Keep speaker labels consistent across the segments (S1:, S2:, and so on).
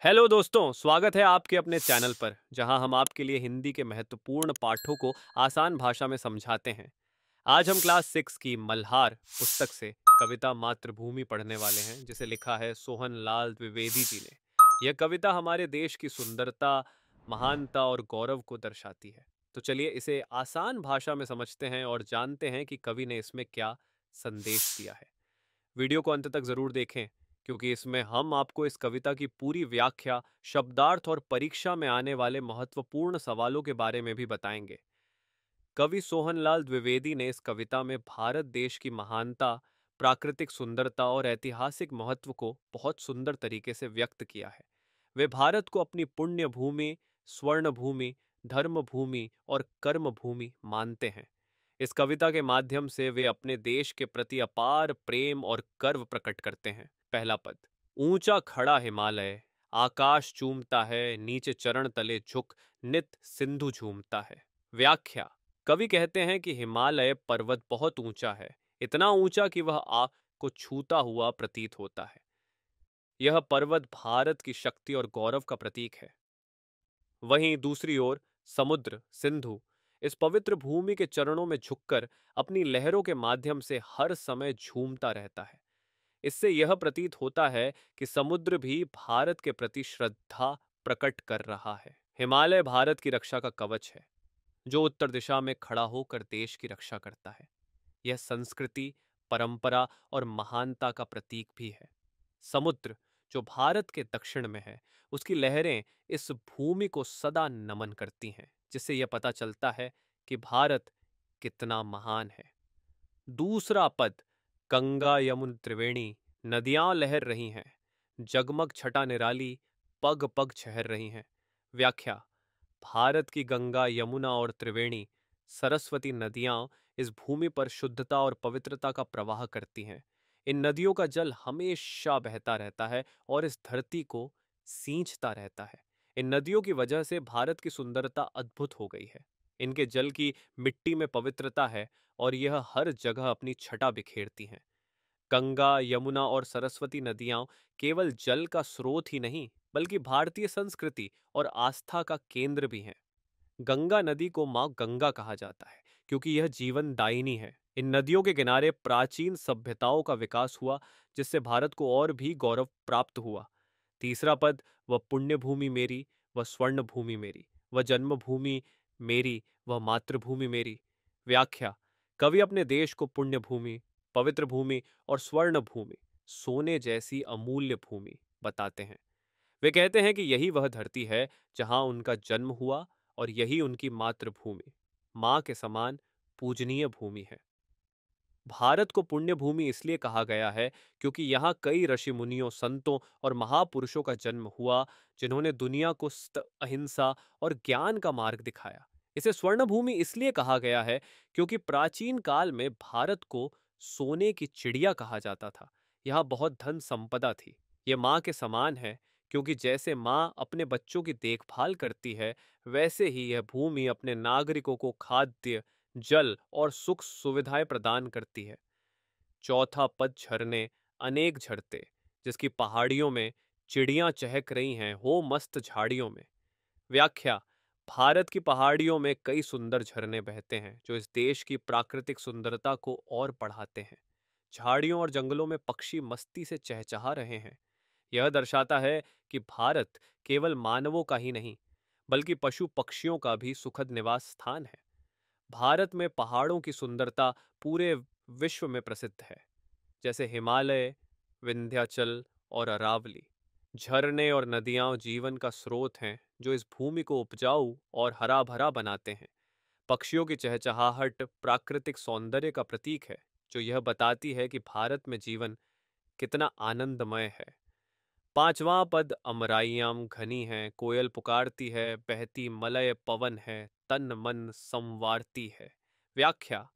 S1: Hello दोस्तों, स्वागत है आपके अपने चैनल पर जहां हम आपके लिए हिंदी के महत्वपूर्ण पाठों को आसान भाषा में समझाते हैं। आज हम क्लास 6 की मल्हार पुस्तक से कविता मातृभूमि पढ़ने वाले हैं, जिसे लिखा है सोहन लाल द्विवेदी जी ने। यह कविता हमारे देश की सुंदरता, महानता और गौरव को दर्शाती है। तो चलिए इसे आसान भाषा में समझते हैं और जानते हैं कि कवि ने इसमें क्या संदेश दिया है। वीडियो को अंत तक जरूर देखें, क्योंकि इसमें हम आपको इस कविता की पूरी व्याख्या, शब्दार्थ और परीक्षा में आने वाले महत्वपूर्ण सवालों के बारे में भी बताएंगे। कवि सोहनलाल द्विवेदी ने इस कविता में भारत देश की महानता, प्राकृतिक सुंदरता और ऐतिहासिक महत्व को बहुत सुंदर तरीके से व्यक्त किया है। वे भारत को अपनी पुण्य भूमि, स्वर्ण भूमि, धर्म भूमि और कर्म भूमि मानते हैं। इस कविता के माध्यम से वे अपने देश के प्रति अपार प्रेम और गर्व प्रकट करते हैं। पहला पद। ऊंचा खड़ा हिमालय, आकाश चूमता है, नीचे चरण तले झुक नित सिंधु झूमता है। व्याख्या। कवि कहते हैं कि हिमालय पर्वत बहुत ऊंचा है, इतना ऊंचा कि वह आँख को छूता हुआ प्रतीत होता है। यह पर्वत भारत की शक्ति और गौरव का प्रतीक है। वहीं दूसरी ओर समुद्र सिंधु इस पवित्र भूमि के चरणों में झुककर अपनी लहरों के माध्यम से हर समय झूमता रहता है। इससे यह प्रतीत होता है कि समुद्र भी भारत के प्रति श्रद्धा प्रकट कर रहा है। हिमालय भारत की रक्षा का कवच है, जो उत्तर दिशा में खड़ा होकर देश की रक्षा करता है। यह संस्कृति, परंपरा और महानता का प्रतीक भी है। समुद्र, जो भारत के दक्षिण में है, उसकी लहरें इस भूमि को सदा नमन करती हैं, जिससे यह पता चलता है कि भारत कितना महान है। दूसरा पद। गंगा यमुन त्रिवेणी, नदियां लहर रही हैं, जगमग छटा निराली, पग पग छहर रही हैं। व्याख्या। भारत की गंगा, यमुना और त्रिवेणी सरस्वती नदियां इस भूमि पर शुद्धता और पवित्रता का प्रवाह करती हैं। इन नदियों का जल हमेशा बहता रहता है और इस धरती को सींचता रहता है। इन नदियों की वजह से भारत की सुंदरता अद्भुत हो गई है। इनके जल की मिट्टी में पवित्रता है और यह हर जगह अपनी छटा बिखेरती हैं। गंगा, यमुना और सरस्वती नदियां केवल जल का स्रोत ही नहीं, बल्कि भारतीय संस्कृति और आस्था का केंद्र भी हैं। गंगा नदी को मां गंगा कहा जाता है, क्योंकि यह जीवन दायिनी है। इन नदियों के किनारे प्राचीन सभ्यताओं का विकास हुआ, जिससे भारत को और भी गौरव प्राप्त हुआ। तीसरा पद। वह पुण्य भूमि मेरी, वह स्वर्ण भूमि मेरी, वह जन्मभूमि मेरी, वह मातृभूमि मेरी। व्याख्या। कवि अपने देश को पुण्य भूमि, पवित्र भूमि और स्वर्ण भूमि, सोने जैसी अमूल्य भूमि बताते हैं। वे कहते हैं कि यही वह धरती है जहां उनका जन्म हुआ और यही उनकी मातृभूमि, मां के समान पूजनीय भूमि है। भारत को पुण्य भूमि इसलिए कहा गया है क्योंकि यहाँ कई ऋषि मुनियों, संतों और महापुरुषों का जन्म हुआ, जिन्होंने दुनिया को अहिंसा और ज्ञान का मार्ग दिखाया। इसे स्वर्ण भूमि इसलिए कहा गया है क्योंकि प्राचीन काल में भारत को सोने की चिड़िया कहा जाता था। यहाँ बहुत धन संपदा थी। ये माँ के समान है, क्योंकि जैसे माँ अपने बच्चों की देखभाल करती है, वैसे ही यह भूमि अपने नागरिकों को खाद्य, जल और सुख सुविधाएं प्रदान करती है। चौथा पद। झरने अनेक झरते, जिसकी पहाड़ियों में चिड़ियां चहक रही हैं हो मस्त झाड़ियों में। व्याख्या। भारत की पहाड़ियों में कई सुंदर झरने बहते हैं, जो इस देश की प्राकृतिक सुंदरता को और बढ़ाते हैं। झाड़ियों और जंगलों में पक्षी मस्ती से चहचहा रहे हैं। यह दर्शाता है कि भारत केवल मानवों का ही नहीं, बल्कि पशु पक्षियों का भी सुखद निवास स्थान है। भारत में पहाड़ों की सुंदरता पूरे विश्व में प्रसिद्ध है, जैसे हिमालय, विंध्याचल और अरावली। झरने और नदियां जीवन का स्रोत हैं, जो इस भूमि को उपजाऊ और हरा भरा बनाते हैं। पक्षियों की चहचहाहट प्राकृतिक सौंदर्य का प्रतीक है, जो यह बताती है कि भारत में जीवन कितना आनंदमय है। पांचवां पद। अमराइयाम घनी है, कोयल पुकारती है, बहती मलय पवन है, तन मन संवारती है। व्याख्या।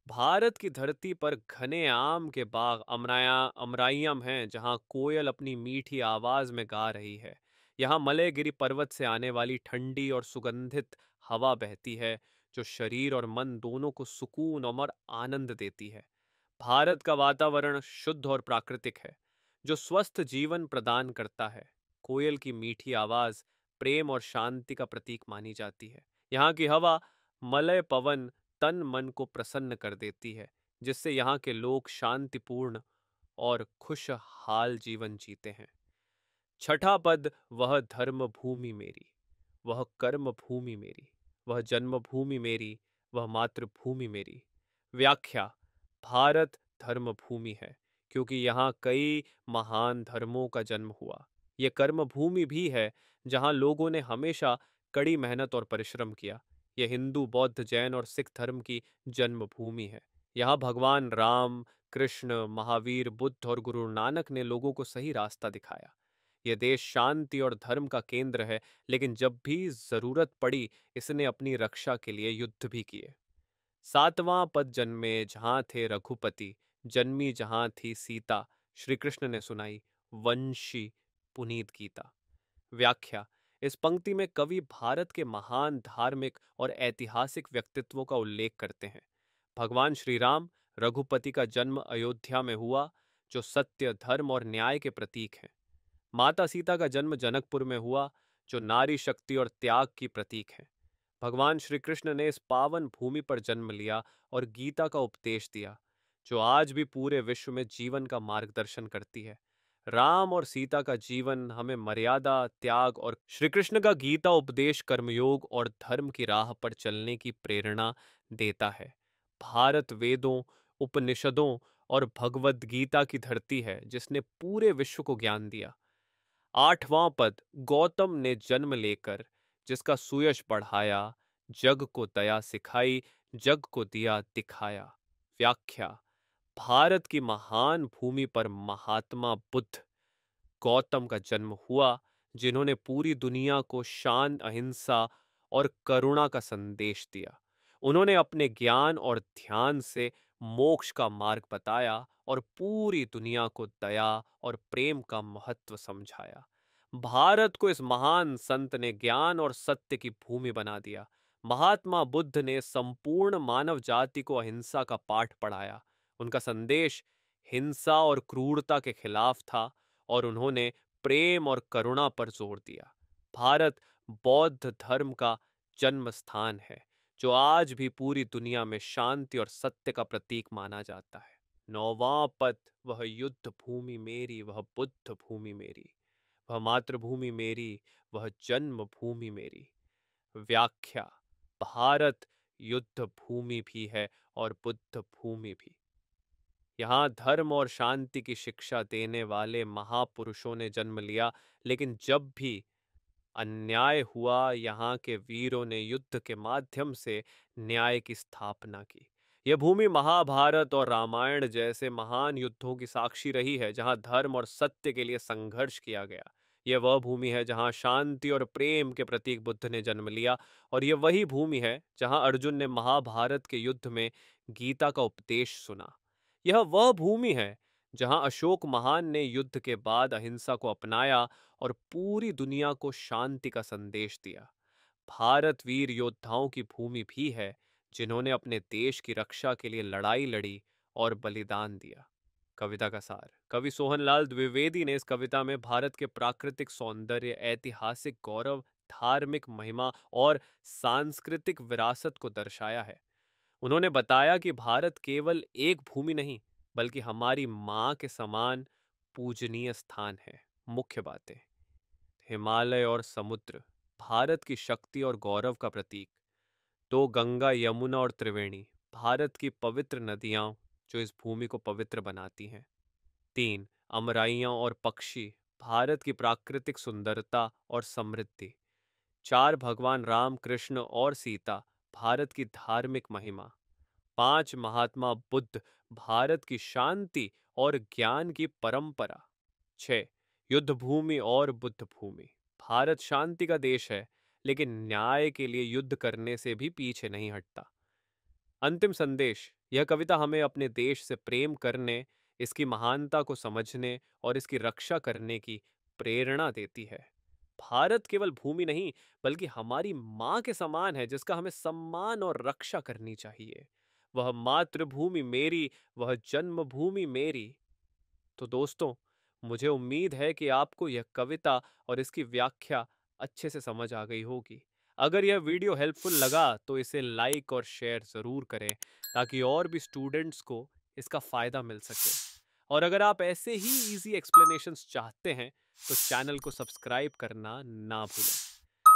S1: भारत की धरती पर घने आम के बाग अमराइयाम हैं, जहां कोयल अपनी मीठी आवाज में गा रही है। यहाँ मलयगिरी पर्वत से आने वाली ठंडी और सुगंधित हवा बहती है, जो शरीर और मन दोनों को सुकून और आनंद देती है। भारत का वातावरण शुद्ध और प्राकृतिक है, जो स्वस्थ जीवन प्रदान करता है। कोयल की मीठी आवाज प्रेम और शांति का प्रतीक मानी जाती है। यहाँ की हवा, मलय पवन तन मन को प्रसन्न कर देती है, जिससे यहाँ के लोग शांतिपूर्ण और खुशहाल जीवन जीते हैं। छठा पद, वह धर्म भूमि मेरी, वह कर्म भूमि मेरी, वह जन्मभूमि मेरी, वह मातृभूमि मेरी। व्याख्या: भारत धर्म भूमि है क्योंकि यहाँ कई महान धर्मों का जन्म हुआ। ये कर्म भूमि भी है जहाँ लोगों ने हमेशा कड़ी मेहनत और परिश्रम किया। ये हिंदू, बौद्ध, जैन और सिख धर्म की जन्मभूमि है। यहाँ भगवान राम, कृष्ण, महावीर, बुद्ध और गुरु नानक ने लोगों को सही रास्ता दिखाया। यह देश शांति और धर्म का केंद्र है, लेकिन जब भी जरूरत पड़ी इसने अपनी रक्षा के लिए युद्ध भी किए। सातवां पद, जन्मे जहां थे रघुपति, जन्मी जहां थी सीता, श्री कृष्ण ने सुनाई वंशी पुनीत गीता। व्याख्या: इस पंक्ति में कवि भारत के महान धार्मिक और ऐतिहासिक व्यक्तित्वों का उल्लेख करते हैं। भगवान श्री राम, रघुपति का जन्म अयोध्या में हुआ, जो सत्य, धर्म और न्याय के प्रतीक हैं। माता सीता का जन्म जनकपुर में हुआ, जो नारी शक्ति और त्याग की प्रतीक है। भगवान श्री कृष्ण ने इस पावन भूमि पर जन्म लिया और गीता का उपदेश दिया, जो आज भी पूरे विश्व में जीवन का मार्गदर्शन करती है। राम और सीता का जीवन हमें मर्यादा, त्याग और श्री कृष्ण का गीता उपदेश कर्मयोग और धर्म की राह पर चलने की प्रेरणा देता है। भारत वेदों, उपनिषदों और भगवद गीता की धरती है, जिसने पूरे विश्व को ज्ञान दिया। आठवां पद, गौतम ने जन्म लेकर जिसका सुयश बढ़ाया, जग को दया सिखाई, जग को दिया दिखाया। व्याख्या: भारत की महान भूमि पर महात्मा बुद्ध गौतम का जन्म हुआ, जिन्होंने पूरी दुनिया को शांति, अहिंसा और करुणा का संदेश दिया। उन्होंने अपने ज्ञान और ध्यान से मोक्ष का मार्ग बताया और पूरी दुनिया को दया और प्रेम का महत्व समझाया। भारत को इस महान संत ने ज्ञान और सत्य की भूमि बना दिया। महात्मा बुद्ध ने संपूर्ण मानव जाति को अहिंसा का पाठ पढ़ाया। उनका संदेश हिंसा और क्रूरता के खिलाफ था और उन्होंने प्रेम और करुणा पर जोर दिया। भारत बौद्ध धर्म का जन्म स्थान है, जो आज भी पूरी दुनिया में शांति और सत्य का प्रतीक माना जाता है। नौवां पद, वह युद्ध भूमि मेरी, वह बुद्ध भूमि मेरी, वह मातृभूमि मेरी, वह जन्म भूमि मेरी। व्याख्या: भारत युद्ध भूमि भी है और बुद्ध भूमि भी। यहाँ धर्म और शांति की शिक्षा देने वाले महापुरुषों ने जन्म लिया, लेकिन जब भी अन्याय हुआ, यहाँ के वीरों ने युद्ध के माध्यम से न्याय की स्थापना की। यह भूमि महाभारत और रामायण जैसे महान युद्धों की साक्षी रही है, जहाँ धर्म और सत्य के लिए संघर्ष किया गया। यह वह भूमि है जहाँ शांति और प्रेम के प्रतीक बुद्ध ने जन्म लिया, और यह वही भूमि है जहाँ अर्जुन ने महाभारत के युद्ध में गीता का उपदेश सुना। यह वह भूमि है जहाँ अशोक महान ने युद्ध के बाद अहिंसा को अपनाया और पूरी दुनिया को शांति का संदेश दिया। भारत वीर योद्धाओं की भूमि भी है, जिन्होंने अपने देश की रक्षा के लिए लड़ाई लड़ी और बलिदान दिया। कविता का सार: कवि सोहनलाल द्विवेदी ने इस कविता में भारत के प्राकृतिक सौंदर्य, ऐतिहासिक गौरव, धार्मिक महिमा और सांस्कृतिक विरासत को दर्शाया है। उन्होंने बताया कि भारत केवल एक भूमि नहीं, बल्कि हमारी माँ के समान पूजनीय स्थान है। मुख्य बातें: हिमालय और समुद्र भारत की शक्ति और गौरव का प्रतीक। दो, गंगा, यमुना और त्रिवेणी भारत की पवित्र नदियां जो इस भूमि को पवित्र बनाती हैं। तीन, अमराइयां और पक्षी भारत की प्राकृतिक सुंदरता और समृद्धि। चार, भगवान राम, कृष्ण और सीता भारत की धार्मिक महिमा। पांच, महात्मा बुद्ध भारत की शांति और ज्ञान की परंपरा। छह, युद्ध भूमि और बुद्ध भूमि भारत शांति का देश है, लेकिन न्याय के लिए युद्ध करने से भी पीछे नहीं हटता। अंतिम संदेश: यह कविता हमें अपने देश से प्रेम करने, इसकी महानता को समझने और इसकी रक्षा करने की प्रेरणा देती है। भारत केवल भूमि नहीं, बल्कि हमारी माँ के समान है, जिसका हमें सम्मान और रक्षा करनी चाहिए। वह मातृभूमि मेरी, वह जन्मभूमि मेरी। तो दोस्तों, मुझे उम्मीद है कि आपको यह कविता और इसकी व्याख्या अच्छे से समझ आ गई होगी। अगर यह वीडियो हेल्पफुल लगा तो इसे लाइक और शेयर ज़रूर करें ताकि और भी स्टूडेंट्स को इसका फ़ायदा मिल सके। और अगर आप ऐसे ही इजी एक्सप्लेनेशंस चाहते हैं तो चैनल को सब्सक्राइब करना ना भूलें।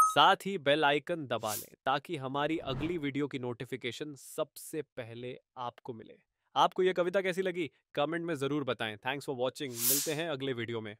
S1: साथ ही बेल आइकन दबा लें ताकि हमारी अगली वीडियो की नोटिफिकेशन सबसे पहले आपको मिले। आपको यह कविता कैसी लगी? कमेंट में ज़रूर बताएं। Thanks for watching. मिलते हैं अगले वीडियो में।